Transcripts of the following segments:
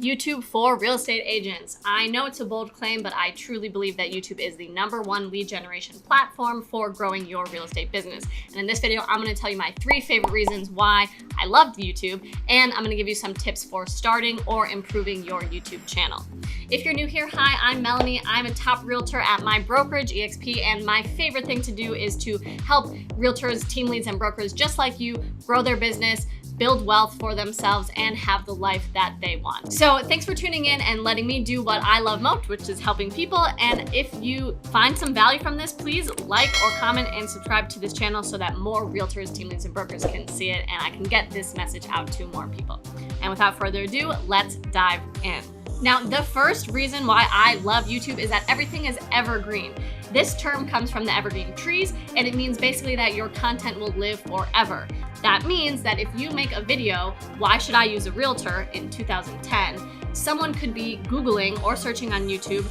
YouTube for real estate agents. I know it's a bold claim, but I truly believe that YouTube is the #1 lead generation platform for growing your real estate business. And in this video, I'm gonna tell you my 3 favorite reasons why I love YouTube, and I'm gonna give you some tips for starting or improving your YouTube channel. If you're new here, hi, I'm Melanie. I'm a top realtor at my brokerage, EXP, and my favorite thing to do is to help realtors, team leads, and brokers just like you grow their business, build wealth for themselves, and have the life that they want. So thanks for tuning in and letting me do what I love most, which is helping people. And if you find some value from this, please like or comment and subscribe to this channel so that more realtors, team leads, and brokers can see it and I can get this message out to more people. And without further ado, let's dive in. Now, the first reason why I love YouTube is that everything is evergreen. This term comes from the evergreen trees, and it means basically that your content will live forever. That means that if you make a video, why should I use a realtor in 2010, someone could be Googling or searching on YouTube,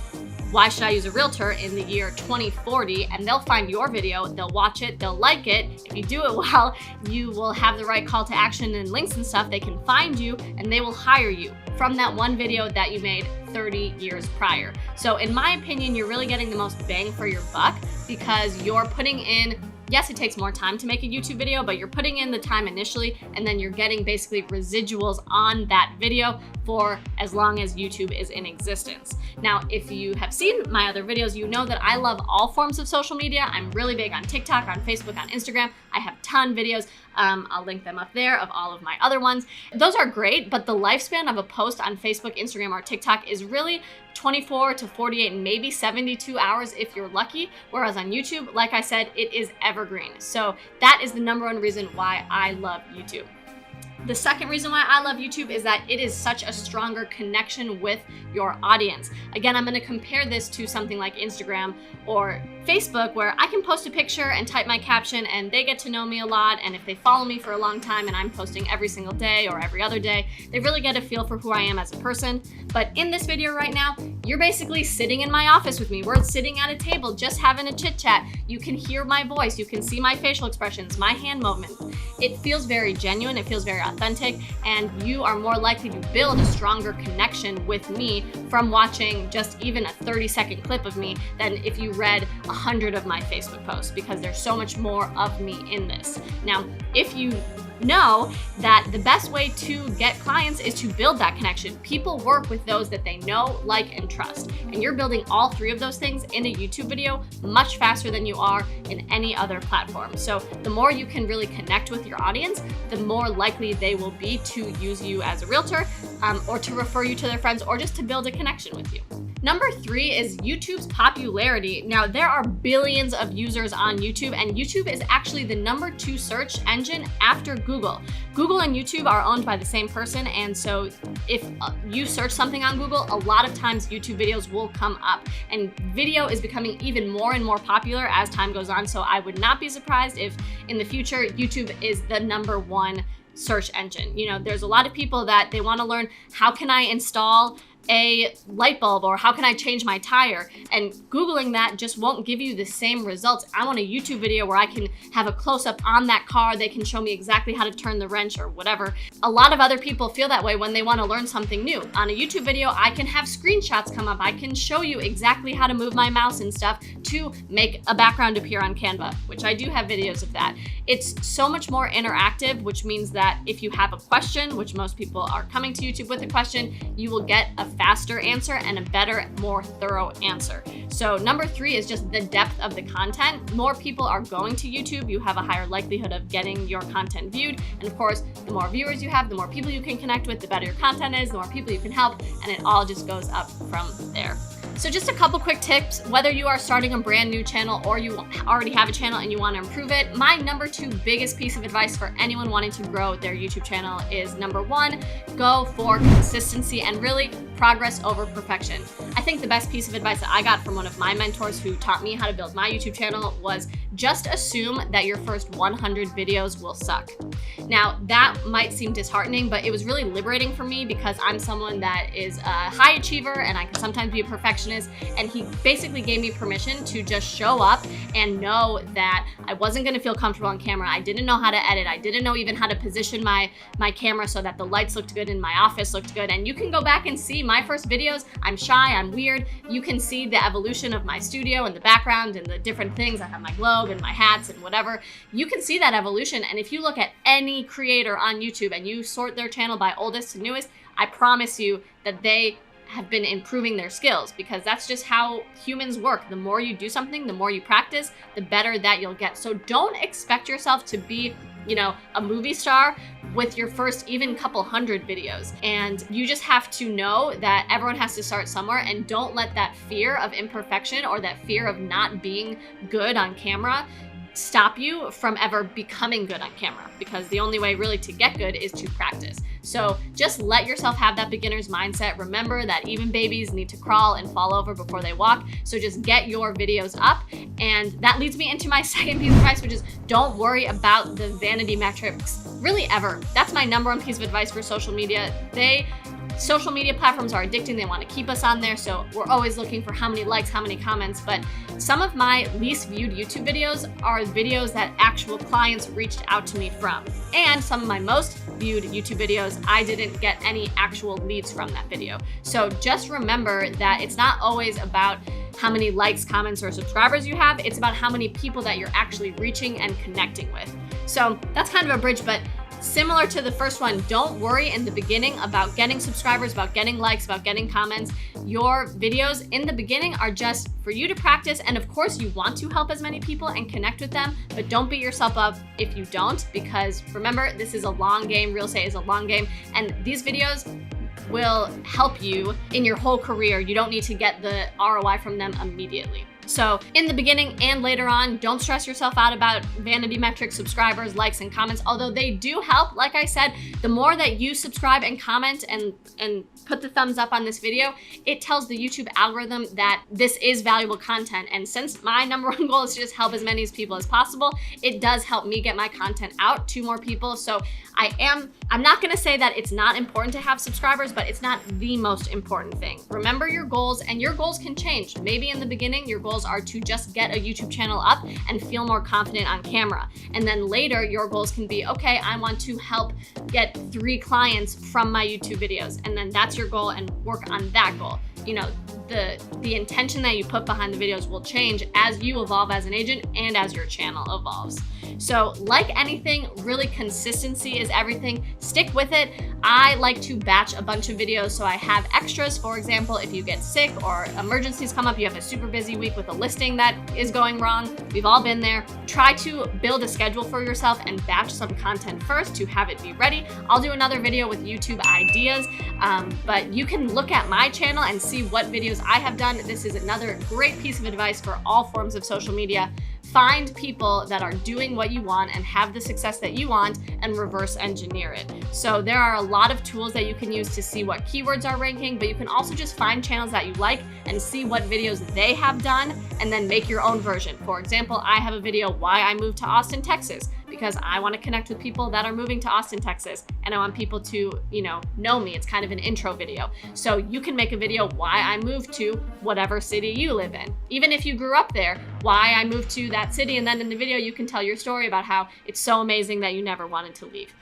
why should I use a realtor in the year 2040, and they'll find your video, they'll watch it, they'll like it. If you do it well, you will have the right call to action and links and stuff. They can find you and they will hire you from that one video that you made 30 years prior. So in my opinion, you're really getting the most bang for your buck because you're putting in, yes, it takes more time to make a YouTube video, but you're putting in the time initially, and then you're getting basically residuals on that video for as long as YouTube is in existence. Now, if you have seen my other videos, you know that I love all forms of social media. I'm really big on TikTok, on Facebook, on Instagram. I have ton videos. I'll link them up there of all of my other ones. Those are great, but the lifespan of a post on Facebook, Instagram, or TikTok is really 24 to 48, maybe 72 hours if you're lucky. Whereas on YouTube, like I said, it is evergreen. So that is the #1 reason why I love YouTube. The second reason why I love YouTube is that it is such a stronger connection with your audience. Again, I'm gonna compare this to something like Instagram or Facebook, where I can post a picture and type my caption and they get to know me a lot. And if they follow me for a long time and I'm posting every single day or every other day, they really get a feel for who I am as a person. But in this video right now, you're basically sitting in my office with me. We're sitting at a table, just having a chit chat. You can hear my voice, you can see my facial expressions, my hand movements. It feels very genuine, it feels very authentic, and you are more likely to build a stronger connection with me from watching just even a 30-second clip of me than if you read 100 of my Facebook posts, because there's so much more of me in this. Now, if you know that the best way to get clients is to build that connection. People work with those that they know, like, and trust. And you're building all 3 of those things in a YouTube video much faster than you are in any other platform. So the more you can really connect with your audience, the more likely they will be to use you as a realtor, or to refer you to their friends, or just to build a connection with you. #3 is YouTube's popularity. Now, there are billions of users on YouTube, and YouTube is actually the #2 search engine after Google. Google and YouTube are owned by the same person, and so if you search something on Google, a lot of times YouTube videos will come up, and video is becoming even more and more popular as time goes on. So I would not be surprised if in the future YouTube is the #1 search engine. You know, there's a lot of people that they want to learn, how can I install a light bulb, or how can I change my tire? And Googling that just won't give you the same results. I want a YouTube video where I can have a close-up on that car. They can show me exactly how to turn the wrench or whatever. A lot of other people feel that way when they want to learn something new. On a YouTube video, I can have screenshots come up. I can show you exactly how to move my mouse and stuff to make a background appear on Canva, which I do have videos of that. It's so much more interactive, which means that if you have a question, which most people are coming to YouTube with a question, you will get a faster answer and a better, more thorough answer. So #3 is just the depth of the content. More people are going to YouTube, you have a higher likelihood of getting your content viewed. And of course, the more viewers you have, the more people you can connect with, the better your content is, the more people you can help, and it all just goes up from there. So just a couple quick tips, whether you are starting a brand new channel or you already have a channel and you want to improve it. My #2 biggest piece of advice for anyone wanting to grow their YouTube channel is #1, go for consistency and really progress over perfection. I think the best piece of advice that I got from one of my mentors who taught me how to build my YouTube channel was just assume that your first 100 videos will suck. Now, that might seem disheartening, but it was really liberating for me because I'm someone that is a high achiever and I can sometimes be a perfectionist. And he basically gave me permission to just show up and know that I wasn't gonna feel comfortable on camera. I didn't know how to edit. I didn't know even how to position my camera so that the lights looked good and my office looked good. And you can go back and see my first videos. I'm shy, I'm weird. You can see the evolution of my studio and the background and the different things. I have my globe and my hats and whatever. You can see that evolution. And if you look at any creator on YouTube and you sort their channel by oldest to newest, I promise you that they have been improving their skills, because that's just how humans work. The more you do something, the more you practice, the better that you'll get. So don't expect yourself to be, a movie star with your first even couple hundred videos. And you just have to know that everyone has to start somewhere, and don't let that fear of imperfection or that fear of not being good on camera stop you from ever becoming good on camera, because the only way really to get good is to practice. So just let yourself have that beginner's mindset. Remember that even babies need to crawl and fall over before they walk. So just get your videos up. And that leads me into my second piece of advice, which is don't worry about the vanity metrics really ever. That's my number one piece of advice for social media. Social media platforms are addicting. They want to keep us on there. So we're always looking for how many likes, how many comments. But some of my least viewed YouTube videos are videos that actual clients reached out to me from. And some of my most viewed YouTube videos, I didn't get any actual leads from that video. So just remember that it's not always about how many likes, comments, or subscribers you have. It's about how many people that you're actually reaching and connecting with. So that's kind of a bridge, but similar to the first one, don't worry in the beginning about getting subscribers, about getting likes, about getting comments. Your videos in the beginning are just for you to practice. And of course you want to help as many people and connect with them, but don't beat yourself up if you don't, because remember, this is a long game. Real estate is a long game. And these videos will help you in your whole career. You don't need to get the ROI from them immediately. So in the beginning and later on, don't stress yourself out about vanity metrics, subscribers, likes, and comments, although they do help. Like I said, the more that you subscribe and comment and put the thumbs up on this video, it tells the YouTube algorithm that this is valuable content. And since my number one goal is to just help as many people as possible, it does help me get my content out to more people. So I'm not gonna say that it's not important to have subscribers, but it's not the most important thing. Remember your goals, and your goals can change. Maybe in the beginning, your goals are to just get a YouTube channel up and feel more confident on camera. And then later, your goals can be, okay, I want to help get 3 clients from my YouTube videos. And then that's your goal, and work on that goal. The intention that you put behind the videos will change as you evolve as an agent and as your channel evolves. So like anything, really consistency is everything. Stick with it. I like to batch a bunch of videos so I have extras. For example, if you get sick or emergencies come up, you have a super busy week with a listing that is going wrong. We've all been there. Try to build a schedule for yourself and batch some content first to have it be ready. I'll do another video with YouTube ideas, but you can look at my channel and see what videos I have done. This is another great piece of advice for all forms of social media. Find people that are doing what you want and have the success that you want, and reverse engineer it. So there are a lot of tools that you can use to see what keywords are ranking, but you can also just find channels that you like and see what videos they have done and then make your own version. For example, I have a video why I moved to Austin, Texas, because I want to connect with people that are moving to Austin, Texas, and I want people to, know me. It's kind of an intro video. So you can make a video why I moved to whatever city you live in. Even if you grew up there, why I moved to that city, and then in the video you can tell your story about how it's so amazing that you never wanted to leave.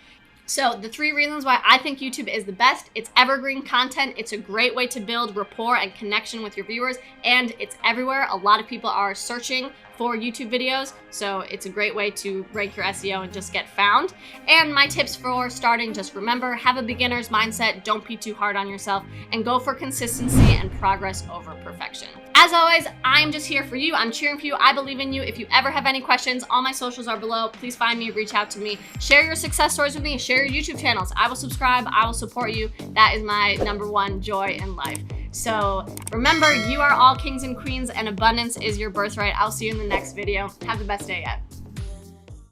So the 3 reasons why I think YouTube is the best: it's evergreen content, it's a great way to build rapport and connection with your viewers, and it's everywhere. A lot of people are searching for YouTube videos, so it's a great way to rank your SEO and just get found. And my tips for starting, just remember, have a beginner's mindset, don't be too hard on yourself, and go for consistency and progress over perfection. As always, I'm just here for you. I'm cheering for you. I believe in you. If you ever have any questions, all my socials are below. Please find me, reach out to me, share your success stories with me, share your YouTube channels. I will subscribe, I will support you. That is my number one joy in life. So remember, you are all kings and queens, and abundance is your birthright. I'll see you in the next video. Have the best day yet.